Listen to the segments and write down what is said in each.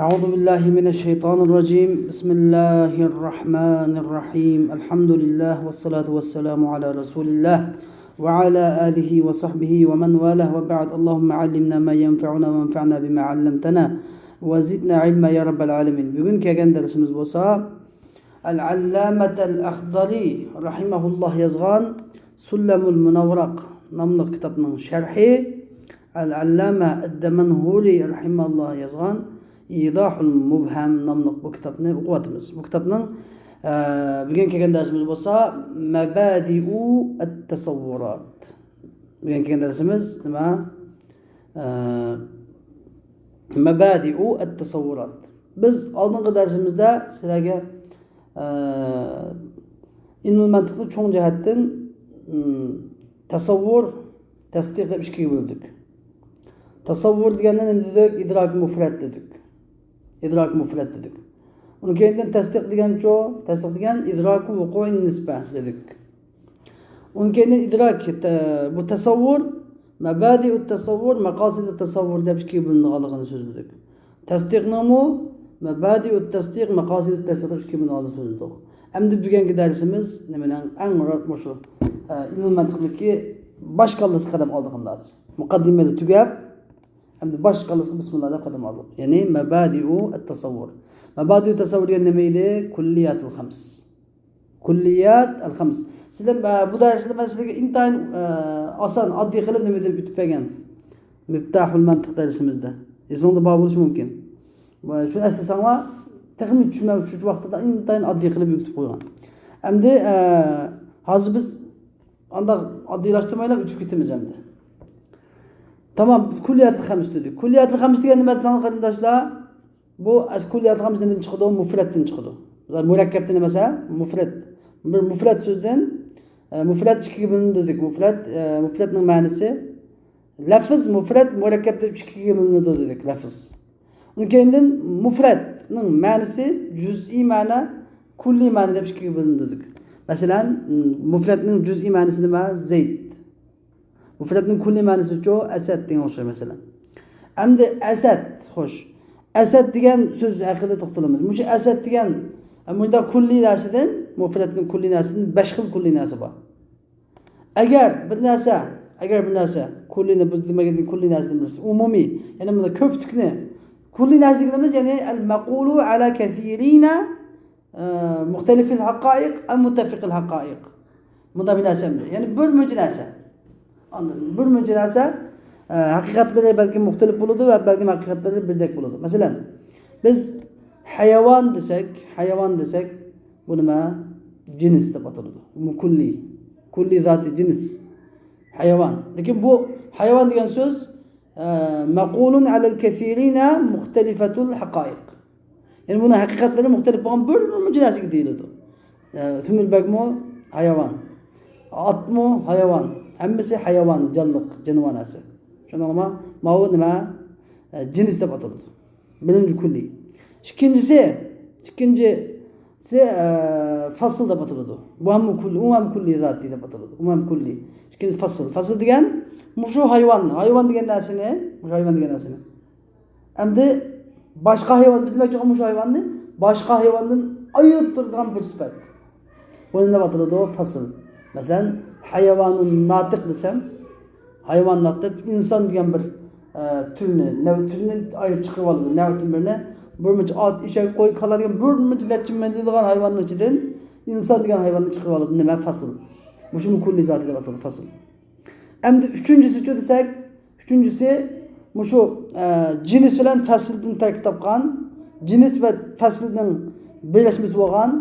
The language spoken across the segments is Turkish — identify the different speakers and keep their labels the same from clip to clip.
Speaker 1: أعوذ بالله من الشيطان الرجيم. بسم الله الرحمن الرحيم. الحمد لله والصلاة والسلام على رسول الله وعلى آله وصحبه ومن والاه وبعد. اللهم علمنا ما ينفعنا وانفعنا بما علمتنا وزدنا علما يا رب العالمين. Bugün kelgan dersimiz bo'lsa Al-Allamat al-Akhdari rahimahulloh yozgan Sullamul Munawwaraq nomli kitobning sharhi, Al-Allama ad-Damanhuri rahimahulloh yozgan İdahul Mubham nomli bu kitobni o'qiyapmiz. Bu kitobning bugun kelgan darsimiz bo'lsa Mabadi'u at-Tasawwurat. Bugun kelgan darsimiz nima? Mabadi'u at-Tasawwurat. Biz oldingi darsimizda sizlarga ilmul mantiqni cho'ng jihatdan tasavvur, tasdiq deb ikkiga bo'ldik. Tasavvur deganda nima dedik? İdrak mufrad dedik. İdrak mufrad dedik. Uni keyindan tasdiq degancho, tasdiq degan idraku vuqu'in nisba dedik. Uni keyindan idrak bu tasavvur, mabadi'ut tasavvur, maqasidut tasavvur deb ikkiga bo'linganligini so'zladik. Tasdiqnimi mabadi'ut tasdiq, maqasidut tasdiq deb ikkiga bo'linganligini so'zladik. Endi bugungi darsimiz nimadan eng shu ilm mantiqniki bosh qallasi qadam oldiqimiz. Muqaddimada tugab endi bosh qallasi bismillah deb qadam oldik. Ya'ni mabadi'u at-tasavvur. Mabadi'u tasavvur degan nima edi? Kulliyatul khams. Kulliyat al-khams. Sizlar bu darsda men sizlarga intayin oson, oddiy qilib nima deb bitib bergan. Miftahul mantiq darsimizda. Esingizda bor bo'lishi mumkin. Shuni eslasanglar, texnik tushunmovchi vaqtida intayin oddiy qilib yutib qo'ygan. Endi hozir biz anda oddiylashtirmaylar o'tib ketamiz endi. Tamam, kulliyatul khams dedik. Kulliyatul khams degan nima desang qarindoshlar? Bu kulliyatul khams nimadan chiqadi? Mufraddan chiqadi. Murakkabdan emasa, mufrad. Bir mufrad so'zdan mufrad ikkiga bo'linadi dedik. Mufradning ma'nosi lafz, mufrad, murakkab deb ikkiga bo'linadi dedik, lafz. Uni keyindan mufradning ma'nosi juz'iy ma'no, kulliy ma'no deb ikkiga bo'linadi dedik. Masalan, mufradning juz'iy ma'nosi nima? Zayd. Mufradning kulliy ma'nosi-chi asad degan o'xshaydi masalan. Endi asad, xo'sh. Asad degan so'z haqida to'xtalamiz. Mushu asad degan bunda kulliy narsadan, mufradning kulliy narsadan 5 xil kulliy narsa bor. Agar bir narsa kulliyni biz demagan kulliy narsadan birisi umumiy, ya'ni bunda ko'plikni kulliy narsa deganimiz ya'ni al-maqulu ala kathirina muxtalifil haqa'iq am muttafiqil haqa'iq. Bunda bir narsa, ya'ni bir muncha narsa. Bir muncha narsa haqiqatlari balki muxtalif bo'ladi va balki haqiqatlari birdek bo'ladi. Masalan, biz hayvon desak, bu nima? Jins deb ataladi. Bu kulli zati jins. Hayvon. Lekin bu hayvon degan so'z maqulun alal kathirina muxtalifatul haqa'iq. Ya'ni buni haqiqatlari muxtalif bo'lgan bir muncha narsaga deyiladi. Tumilbakmi hayvon. Otmi hayvon. Hammasi hayvon, jonliq narsa. Shunaqmi? Ma'u nima? Jins deb ataladi. Birinchi kulli. İkincisi fasl deb ataladi. Bu ham kulli zati deb ataladi. Kulli. İkincisi fasl. Fasl degan mushu hayvon degan narsani, Endi boshqa hayvon biz nima uchun mushu hayvonni boshqa hayvondan ayirib turadigan bir sifat. Buni nima ataladi? Fasl. Masalan, hayvonun natiq desam, hayvon natiq inson degan bir turni ayirib chiqib oladi. Nav'tin birini bir muncha ot, eshak, qo'y, qola degan bir muncha deydigan hayvonning ichidan inson degan hayvonni chiqib oladi. Nima? Fasl. Mushu kulli zoti deb ataladi, fasl. Endi uchinchisi desak, mushu jins bilan fasldan tarkib topgan, jins va faslning birlashmasi bo'lgan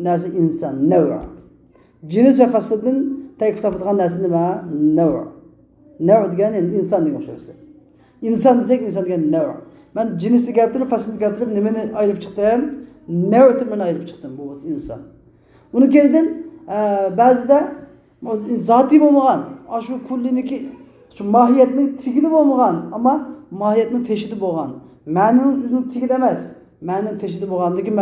Speaker 1: narsa inson, nav'. Jins va fasldan tarkib topadigan narsa nima? Nav'. Nav' degan endi inson degan o'xshaydi. İnsan desak, inson degan nav'. Ben jinsni keltirib, faslni keltirib nimani ayirib chiqdim? Nav' ayirib chiqdim. Bu inson. Uni keyindan ba'zida zoti bo'lmagan, shu kulliniki shu mohiyatning tigida bo'lmagan, ammo mohiyatning teshida bo'lgan. Ma'noning o'zining tigida emas, ma'noning teshida bo'lgan, lekin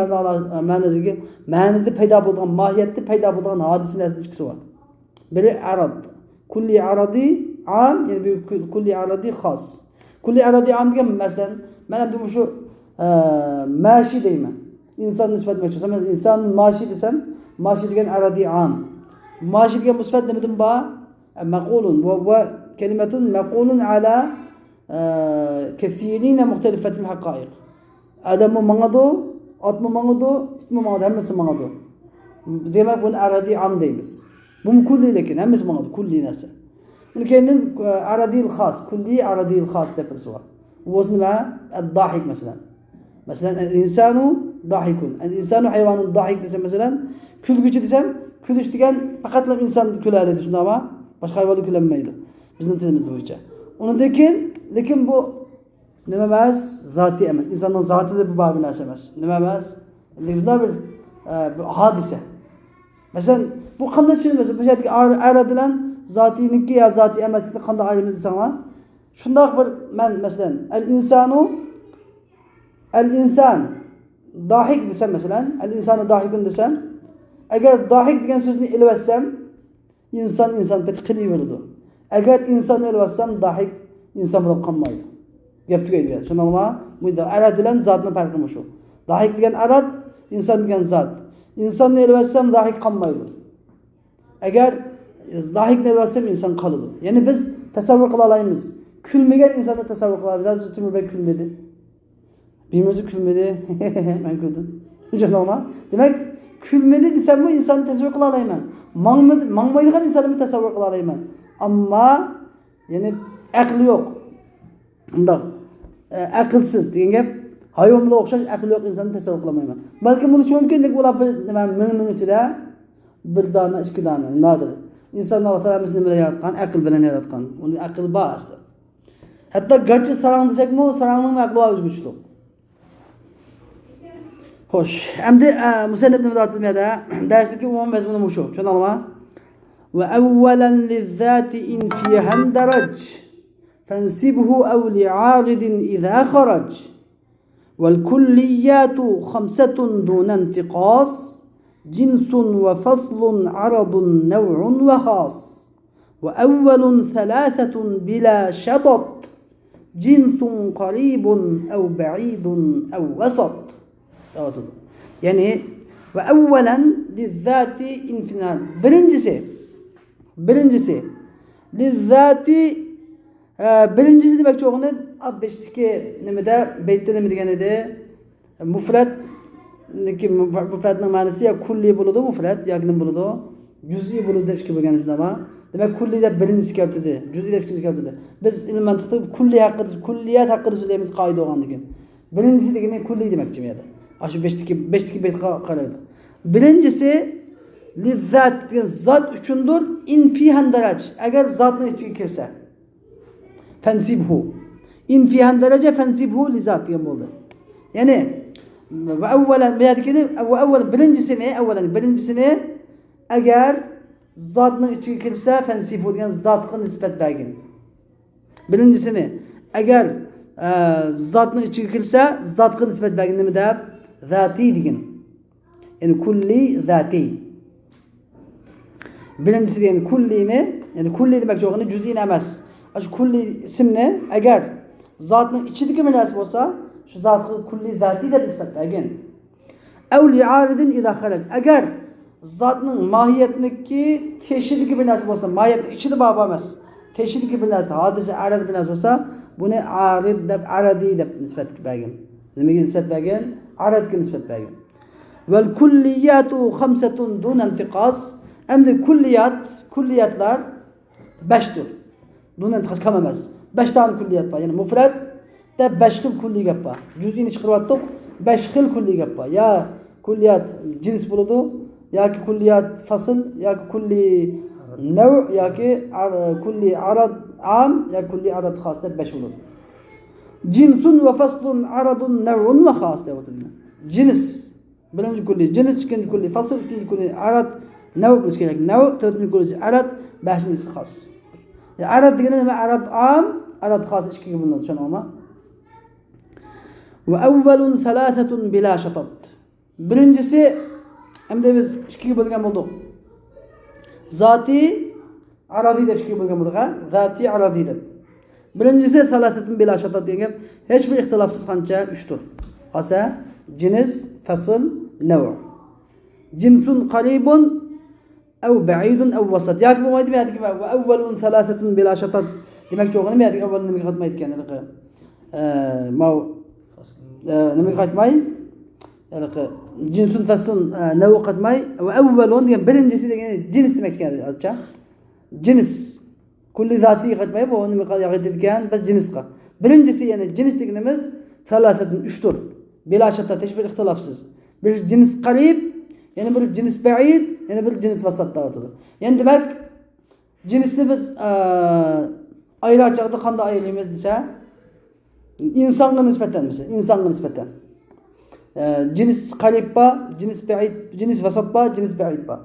Speaker 1: ma'nida paydo bo'lgan, mohiyatda paydo bo'lgan hodisalar ikkisi bor. Biri arad. Kulli aradi am, ya'ni kulli aradi xos. Kulli aradi am degan masalan, men ham shu mashi deyman. İnson nisbat etmoqchi bo'lsam, inson mashi desam, mashi degan aradi am. Mashi degan musbat nimadan bor? Maqulun va kalimatun maqulun ala kathirina muxtalifatil haqa'iq. Adamı mangadu, atmı mangadu, itmi mangadu, hammasi mangadu. Demak buni aradi am deymiz. Bu kulli lekin hammasi mangadu, kulli narsa. Buni kendin aradil khas, kulli aradil khas deb birisi bor. Bu nima? Ad-dahik masalan. Masalan insanu dahikun. İnsanu hayvanun dahik desem mesela, külgücü desem, külüş degan faqatla inson kuladi shundaymi? Boshqa hayvonlar kulolmaydi. Bizning tilimiz bo'yicha. Lekin bu nima emas? Zatiy emas. İnsonning zotida bu bir narsa emas. Nima emas? Shunday bir hodisa. Masalan, bu qanday tushunilmasa, bu yerdagi aradilan zotiyniki yo zotiy emaslikni qanday ayiramiz desanglar, shundoq bir men masalan, al-insan dahik desem mesela, el-insanı dahikun desem, eğer dahik degan so'zni ilib etsem, inson pet qilaveradi. Eğer insonni ilib etsem, dahik inson bo'lib qolmaydi. Gap tugaydi. Shundaymi? Bunda arad bilan zotning farqi shu. Dahik degan arad, inson degan zot. İnsonni ilib etsem dahik qolmaydi. Eğer dahikni ilib etsem inson qoladi. Ya'ni biz tasavvur qila olamiz. Kulmagan insonni tasavvur qila olamiz. Hozir Timurбек kulmadi. Bilmezi külmedi. Ben güldüm. Canıma. Demek külmedi desem bu insanı tasavvur kıla alayman. Mangmaydigan insanı tasavvur kıla alayman. Ama yani aklı yok. Bundak akılsız degan gap. Hayvan bilan o'xshash aklı yok insanı tasavvur kılamayman. Balki bunu mümkün ular mingning ichida bir dona, ikki dona nadir. İnsanlar Allah Taala bizni bilan yaratgan, akıl bilan yaratgan. Unda akıl bor aslida. Hatta garchi sarang desakmi, sarangning akli bor o'zguchli. Hoş. Endi musannif nima deyapti? Darsdagi umumiy mazmuni shu. Tushunarlimi? Ve evvelen lizzati in fiha daraj fansibhu aw li'aridin idha kharaj. Vel kulliyatu khamsatun dun intiqas jinsun ve faslun aradun naw'un ve khas. Ve evvelun thalathatun bila shatat jinsun qaribun aw ba'idun aw wasat. Yani ve evvelen lizzati infinal. Birincisi lizzati demek çoğunu beşteki nimede beytte nime degan edi? Mufratning ma'nosi ya kulli bo'ladi, mufrat yoki nima bo'ladi? Juz'iy bo'ladi deb bo'lgan shundami? Demak kulli deb birinchisi keldi, juz'iy deb ikkinchisi keldi. Biz ilm mantiqda kulliyat haqida so'zlaymiz qoida bo'lgandan keyin. Birinchisi degani kulli demakchi bu yerda. Aşı beşteki beyt qaraydi. Birincisi lizzat degan zot uchundir in fihan daraj. Agar zotning ichiga kirsa. Fansibhu. In fihan daraja fansibhu lizzat degan bo'ldi. Ya'ni va avvalan bu yerdagi avval birincisini agar zotning ichiga kirsa fansibhu degan zotga nisbat bergin. Birincisini agar zotning ichiga kirsa zotga nisbat bergin nima deb? Zati degan. Yani kulli zati. Birincisi yani kullini, yani kulli demek çoğunu cüz'i emas. Şu kulli ismini eğer zatning ichidagi bir narsa bo'lsa, şu zatga kulli zati deb nisbat bergan. Aw li'aridin idha kharaj. Eğer zatning mohiyatniki teshidagi bir narsa bo'lsa, mohiyatning ichida bor emas. Teshidagi bir narsa, hodisa arad bir narsa bo'lsa, buni arid deb aradi deb nisbat bergan. Nimaga nisbat bergan? Aradga nisbat bergan. Vel kulliyatu khamsatun dun intiqas. Endi kulliyatlar 5'tir. Dun intiqas kam emas. 5 tane kulliyat var. Yani mufrad da 5 xil kulli gap var. Juz'ini chiqaryaptik, 5 xil kulli gap var. Ya kulliyat cins bo'ladi, yoki kulliyat fasl, yoki kulli nav', yoki kulli arad am, yoki kulli arad xos deb 5 bo'ladi. Jinsun ve faslun aradun nev'un ve khas deb o'tilgan. Jins birinchi kulli, jins ikkinchi kulli, fasl uchinchi kulli, arad nav' bo'lishi kerak. Nav' to'rtinchi kulli, arad beshinchisi xos. Ya arad degani nima? Arad am, arad xos ikkiga bo'linadi, tushunarlimi? Ve evvelun thalathatun bila shatat. Birincisi endi biz ikkiga bo'lgan bo'ldik. Zati aradi deb ikkiga bo'lgan bo'ldik, ha? Zati aradi deb. Birincisi salasatun bila shatat degan hiçbir ihtilafsız qancha 3 tur. Qasa cins, fasl, nav'. Cinsun qaribun ev ba'idun ev vasat. Yoki bo'lmaydi, bu yerda va avvalun thalathatun bila shatat demakchi o'g'ini bu yerda avvalun nimaga qaytmaydi ekan? Mau nimaga qaytmay? Cinsun faslun nav' qaytmay va avvalun degan birinchisi degan jins demakchi ekan hozircha. Cins kulli zati qaytmay bu nimaga qaytadigan biz jinsga. Birinchisi ya'ni cins deganimiz thalathatun 3 tur. Bila shatat hech bir ixtilofsiz. Bir cins qarib, yana bir cins ba'id, yana bir cins vasat da'vatdir. Yani demak cinsni biz ayıracakda qanday ayırmaymiz desa, insonga nisbatan mesela, insonga nisbatan. Cins qarib ba, cins ba'id, cins vasat ba, cins ba'id ba.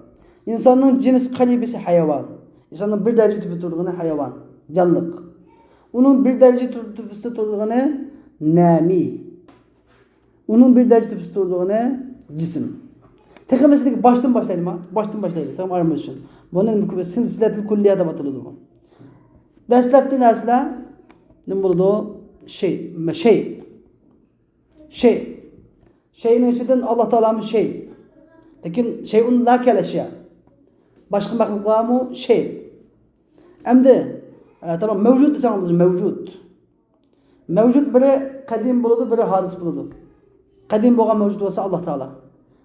Speaker 1: İnsanın cins qaribisi hayvan. İnsanın bir derece tüpü turduğunu hayvan, canlılık. Onun bir derece tüpüsü turduğunu nami. Onun bir derece tüpüsü turduğunu cisim. Tekrar mesela baştan başlayalım ha. Baştan başlayalım. Tamam aramız için. Bunun silsiletil kulliyada batılıdı bu. Derslerde dersler ne buldu? Şey. Şeyin içinden Allah Teala'mız şey. Lakin şeyun la keleşya. Başka mahluklar mı? Şey. Hem de tamam mevcut desem mevcut. Mevcut biri kadim buludu, biri hadis buludu. Kadim boğan mevcut olsa Allah Teala.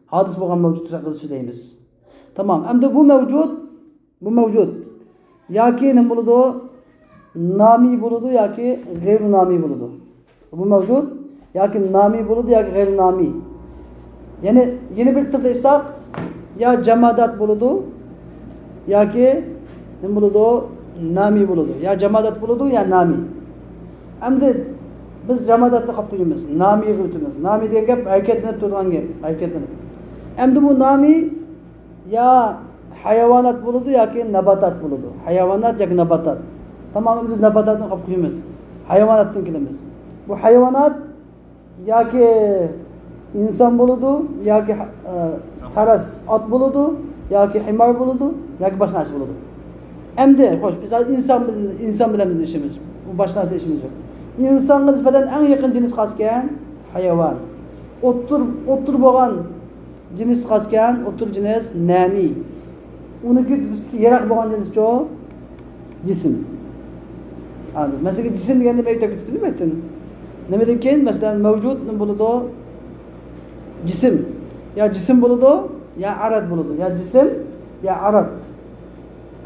Speaker 1: Hadis boğan mevcut hakkında söyleyimiz. Tamam. Hem de bu mevcut. Ya ki ne buludu? Nami buludu ya ki gayru nami buludu. Bu mevcut. Ya ki nami buludu ya ki gayru nami. Yani yeni bir tırdaysak ya cemadat buludu ya ki ne buludu? Nami buludu. Ya cemadat buludu ya nami. Hem de biz cemadatni qilib qo'yamiz. Nami yurtimiz. Nami degan gap harakatlanib turgan gap, harakatlanib. Endi bu nami ya hayvonot buludu yoki nabatat buludu. Hayvonot yoki nabatat. Tamam biz nabatatni qilib qo'yamiz. Hayvonotdan kelamiz. Bu hayvonot yoki inson buludu yoki faras ot buludu yoki himar buludu yoki boshqa narsa buludu. Endi xo'sh biz inson bilan biz ishimiz. Bu boshqa narsa ishimiz yo'q. İnsonga nisbatan eng yaqin cins qasgan hayvon. O'ttir bo'lgan cins qasgan, o'ttir cins nami. Uniki bizga yiroq bo'lgan cins-cho jism. Anladın? Mesela cisim deganda nima aytib ketdi nima aytdin? Nimadan keyin masalan mavjud nima bo'ladi? Cisim. Ya cisim bo'ladi, ya arad bo'ladi. Ya cisim, ya arad.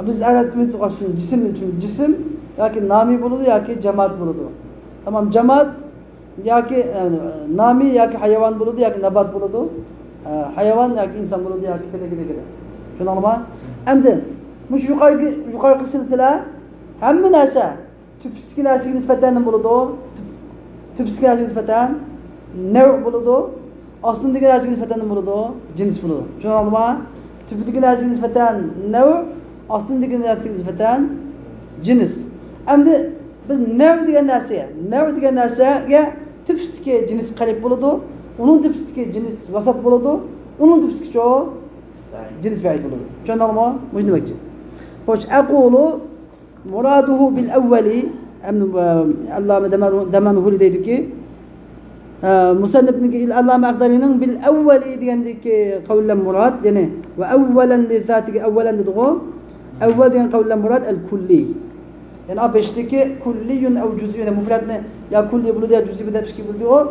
Speaker 1: Biz aradni tuqashun cisim uchun cisim yoki nami bo'ladi yoki jamoat bo'ladi. Tamam jamoat yoki nami yoki hayvon bo'ladi yoki nabat bo'ladi. Hayvon yoki inson bo'ladi yoki kida. Tushunarlimi? Endi mush yuqorgi silsila hamma narsa tüpüstiki narsaga nisbatan nima bo'ladi? Tüpüstiki narsaga nisbatan nav' bo'ladi. Aslındagi narsaga nisbatan nima bo'ladi? Jins bo'ladi. Tushunarlimi? Tüpüstiki narsaga nisbatan nav', aslındagi narsaga nisbatan jins. Endi biz nav' degan narsaga tüpüstiki jins qarib bo'ladi. Onun tüpüstiki jins vasat bo'ladi. Onun tüpüstiki jins ba'id bo'ladi. Tushunarlimi? Bu demakchi. Xo'sh, aqulu muraduhu bil awwali Allame Demanuhuli deydi ki Musannifniki Allame Akhdari'nin bil awwali degandeki kavlen murad yani ve evvelen li zatiki evvelen dedi o evvel diyen kavlen murad el kulli yani apeşteki kulliyun ev cüz'i yani mufradne ya kulli buludu ya cüz'i bir şey buldu o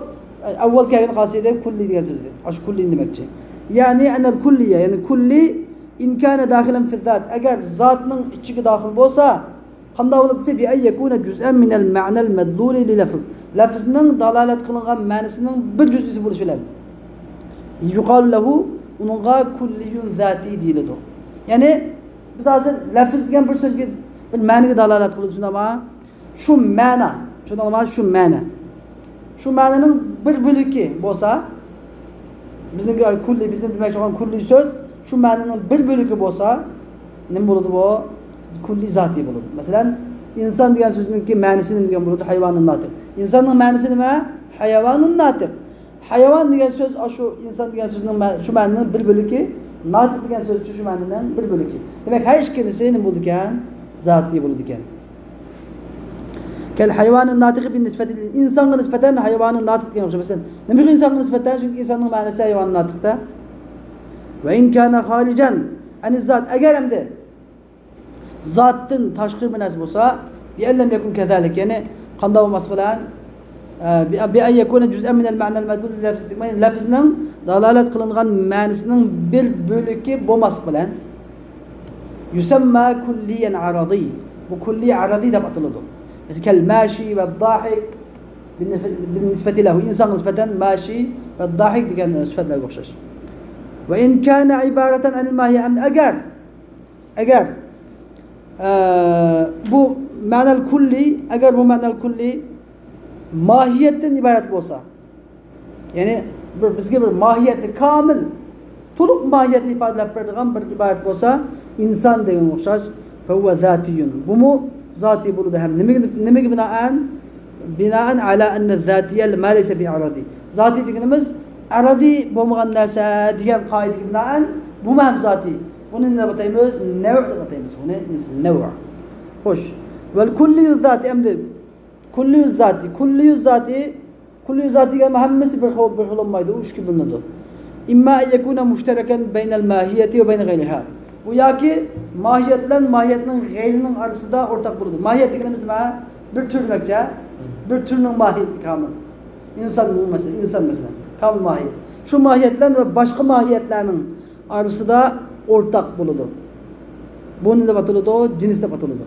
Speaker 1: evvel kârin kaside kulli diyen sözü aş kulli demekçi yani enel kulliye yani kulli imkâne dahilen fi zat eğer zatının içine dahil olsa qanday bo'lib desa bi ay yakuna juz'an min al ma'na al madlul li lafz lafzning dalolat qilingan ma'nisining bir juz'isi bo'lishi lozim yuqal lahu unga kulliyun zati deyiladi ya'ni biz hozir lafz degan bir so'zga bir ma'naga dalolat qiladi shundaymi shu ma'na shu ma'naning bir bo'ligi bo'lsa bizning kulli bizning demoqchi bo'lgan kulli so'z shu ma'naning bir bo'ligi bo'lsa nima bo'ladi bu kulli zati bo'ladi. Masalan, inson degan so'zningki ma'nosi nima degan bo'ladi? Hayvonun natiq. Insonning ma'nosi nima? Hayvonun natiq. Hayvon degan so'z shu inson degan so'zning shu ma'noning bir bo'ligi, natiq degan so'z shu ma'noning bir bo'ligi. Demak, har ikkalasi nima bo'ldi ekan? Zati bo'ldi ekan. Kel hayvanın natiqi bin nispeti insanga nispeten hayvanın natiq degan o'xshaydi. Masalan, nimaga insanga nispeten? Chunki insonning ma'nosi hayvanning natiqda. Ve in kana halican ani zat agar hamda zatdan tashqi bir narsa bo'lsa, bi allam yakun kazalik, ya'ni qanday bo'lmas bilan bi an yakuna juz'an min al-ma'na al-madlul lafzning dalolat qilingan ma'nisining bir bo'ligi bo'lmas bilan yusamma kulliyan aradi. Bu kulli aradi deb ataladi. Mesela kel-mashi ve dahik بالنسبة له insan nispeten mashi ve dahik degan sıfatlarga o'xshash. Ve in kana ibaratan anil mahiye agar bu ma'nal kulli agar bu ma'nal kulli mahiyetden ibaret bo'lsa, ya'ni bizga bir mahiyetli kamil to'liq mahiyetni ifodalab beradigan bir iborat bo'lsa, inson degan o'xshash fa huwa zatiyun. Bu mu zati bo'ladi ham. Nimaga binaen ala anna zatiyel ma laysa bi aradi. Zati deganimiz aradi bo'lmagan narsa degan qoidaga binaen bu ham zati. Buni nima ataymiz? Nav' deb ataymiz. Buni nav'. Xo'sh. Vel kulliyu zati endi kulliyu zatiga hammasi bir xil olmaydi. U ikki bo'linadi. İmma yekuna mushtareken beynel mahiyeti ve beyne gayriha. Bu yoki mahiyet bilan mahiyetning g'ayrining orasida o'rtaq bo'ladi. Mahiyet deganimiz nima? Bir tür demekçe. Bir türün mahiyeti kamil. İnsan mesela. Kamil mahiyet. Şu mahiyetler ve başka mahiyetlerinin arasında ortak buludu. Bunu da batılıdı, cins de batılıdı.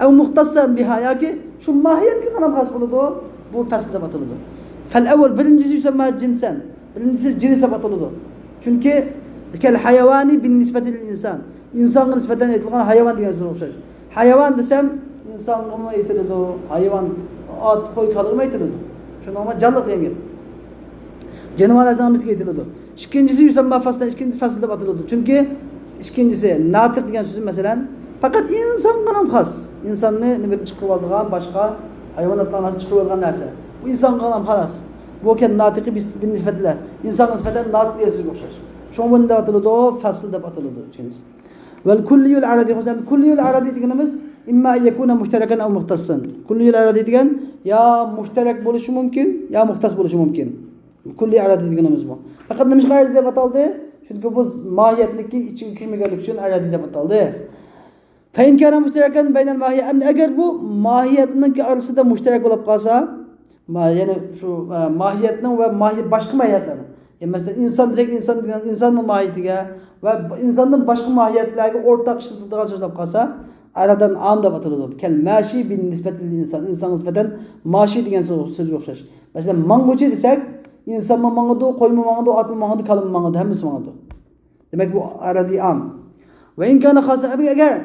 Speaker 1: Ev muhtassan biha ya ki şu mahiyet ki kanam has buludu, bu fasılda batılıdı. Fel evvel birincisi yusamma cinsen. Birincisi cinsle batılıdı. Çünkü kel hayvani bin nisbetil insan. İnsanın nispeten etilgan hayvan diye soruyor. Hayvan desem insanlığı mı etildi? Hayvan at, koy kalığı mı etildi? Şunu ama canlı diyeyim. Canavar azamımız etildi. İkincisi yusamma fasılda, ikinci fasılda batılıdı. Çünkü ikincisi natık diyen sözü mesela fakat insan kanam has. İnsan ne çıkıp aldığın başka hayvanatlardan çıkıp aldığın nerse. Bu insan kanam has. Bu ken natıkı bir nispetle. İnsan nispeten natık diye sözü okşar. Şu an da batılıdı o fasılda batılıdı. Vel kulliyul aradi. Kulliyul aradi diyenimiz imma yekuna müştereken ev muhtassan. Kulliyul aradi diyen ya müşterek buluşu mümkün ya muhtas buluşu mümkün. Kulli aradi diyenimiz bu. Fakat demiş gayri de batıldı. Çünkü bu mahiyetlik için kirmegelik için aradi de batıldı. Fe in kana müştereken beynel mahiye. Eğer bu mahiyetinin arası da müşterek olup kalsa, yani şu mahiyetinin ve başka mahiyetlerin. Yani mesela insan direkt insanın mahiyetiyle ve insanın başka mahiyetlerine ortak işletildiği sözler kalsa aradan am da batılır. Kel maşi bin nisbetil insan. İnsan nispeten maşi diyen söz yokşar. Mesela mangocu desek insan mı mangodu, koy mu mangodu, at mı mangodu, kalın mı mangodu, hemisi mangodu. Demek bu aradi am. Ve in kana khasa eğer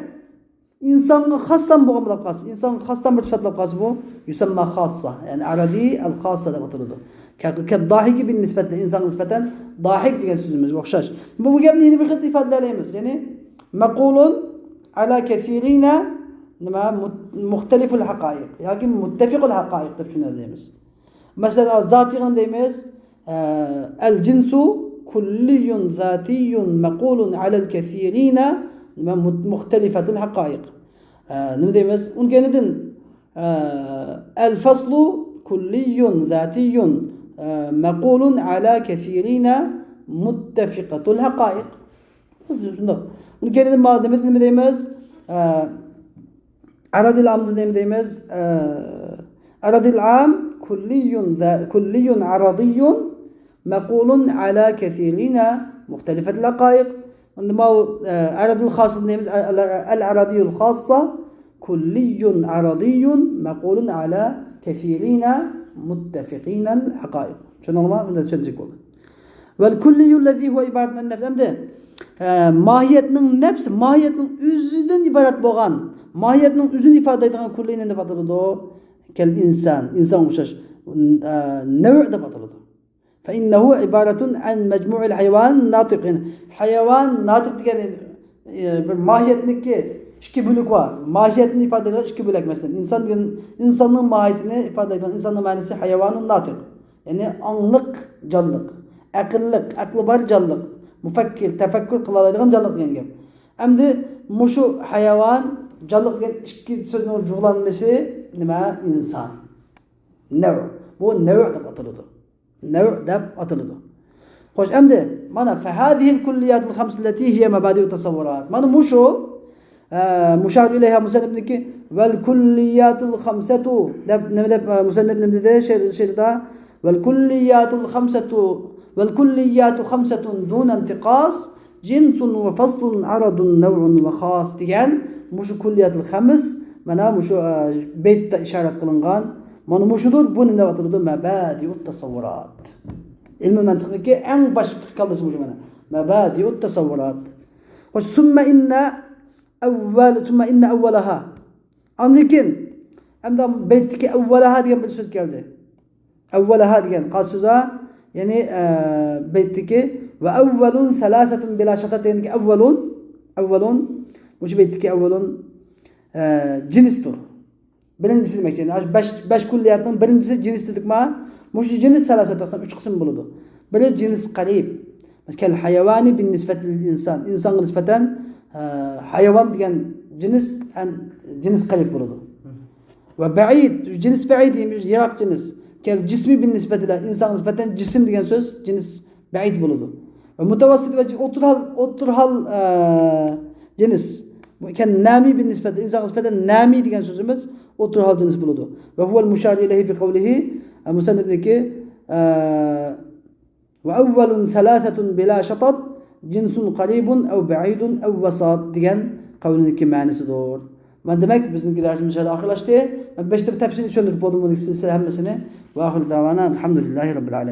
Speaker 1: İnsanın hastan bu amlap kas. İnsanın hastan bir sıfatla kas bu. Yusamma khassa. Yani aradi al khassa da batılıdı. Ke dahiki bin nispetle insan nispeten dahik diyen sözümüz okşar. Bu gebni yeni bir kıt ifadelerimiz. Yani mekulun ala kethirine muhteliful hakaik. Yani muttefikul hakaik da şunlar diyemiz. Mesela zatiyen diyemiz el cinsu kulliyun zatiyun mekulun alel kethirine muhtelifatul hakaik. Ne diyemiz? Onun genedin el faslu kulliyun zatiyun mekulun ala kethirine muttefikatul hakaik. Onun genedin mademizde ne diyemiz? Aradil amda diyemiz? Aradil am kulliyun aradiyun mekulun ala kethirine muhtelifatul hakaik. عندما عرض الخاص العرضي الخاصة كلي عرضي مقول على كثيرين متفقين الحقائق شنو ما من تشنزك والله والكلي الذي هو عبارة عن النفس أمده mahiyetinin nefs mahiyetinin üzünden ibaret boğan mahiyetinin üzün ifade eden kullinin de batılıdı o kel insan uçaş nev' de batılıdı. فإنه عبارة عن مجموع الحيوان ناطق. Hayvan natık diyen bir mahiyetindeki iki bölük var. Mahiyetini ifade eden iki bölük mesela. İnsanın mahiyetini ifade eden insanın manisi hayvanın natık. Yani anlık canlılık, aklı var canlılık, müfekkir, tefekkür kılabildiğin canlılık diyen gibi. Hem de muşu hayvan canlılık diyen iki sözün cuğlanması nima? İnsan. Nev. Bu nev deb ataladi. Nev deb ataladi. Xo'sh, endi mana fahadihil kulliyatul khams allati hiya mabadi'ut tasavvurat. Mana mushu mushar ilayha musannifniki vel kulliyatul khamsatu deb nima deb musannif nima dedi she'rda vel kulliyatul khamsatu vel kulliyatu khamsatun dun intiqas jinsun ve faslun aradun naw'un ve khas degan mushu kulliyatul khams mana mushu beytda ishorat qilingan mana mushudur. Buni nima ataladi? Mabadi'ut tasavvurat. Ilmi mantiqdagi eng bosh kallasi mushu mana. Mabadi'ut tasavvurat. Xo'sh, summa inna awwalaha. Ondan keyin hamda beytdagi awwalaha degan bir so'z keldi. Awwalaha degan qaysi so'z? Ya'ni beytdagi va awwalun salasatun bila shatat degandagi awwalun mushu beytdagi awwalun cinsdir. Birincisi demek yani 5 kulliyatning birincisi cins dedikmi? Mushu cins salasat qism 3 qism bo'ladi. Biri cins qarib. Mesela hayvani bin nisbati lil inson. İnsonga nisbatan hayvon degan cins qarib bo'ladi. Va ba'id, cins ba'id deymiz, yiroq cins. Kel jismi bin nisbati lil insonga nisbatan jism degan so'z cins ba'id bo'ladi. Va mutavassit va o'tirhal cins. Kan nami bin nisbati insonga nisbatan nami degan so'zimiz o'tirhal cins bo'ladi. Va huval mushar ilayhi bi qawlihi musannifniki va awwalun thalathatun bila shatat jinsun qaribun aw ba'idun aw wasat degan qavliniki ma'nosidir. Mana demak bizniki darsimiz oxirlashdi. Men 5 ta tafsirni tushuntirib bo'ldim buning silsila hammasini. Va oxir davona alhamdulillahi robbil alamin.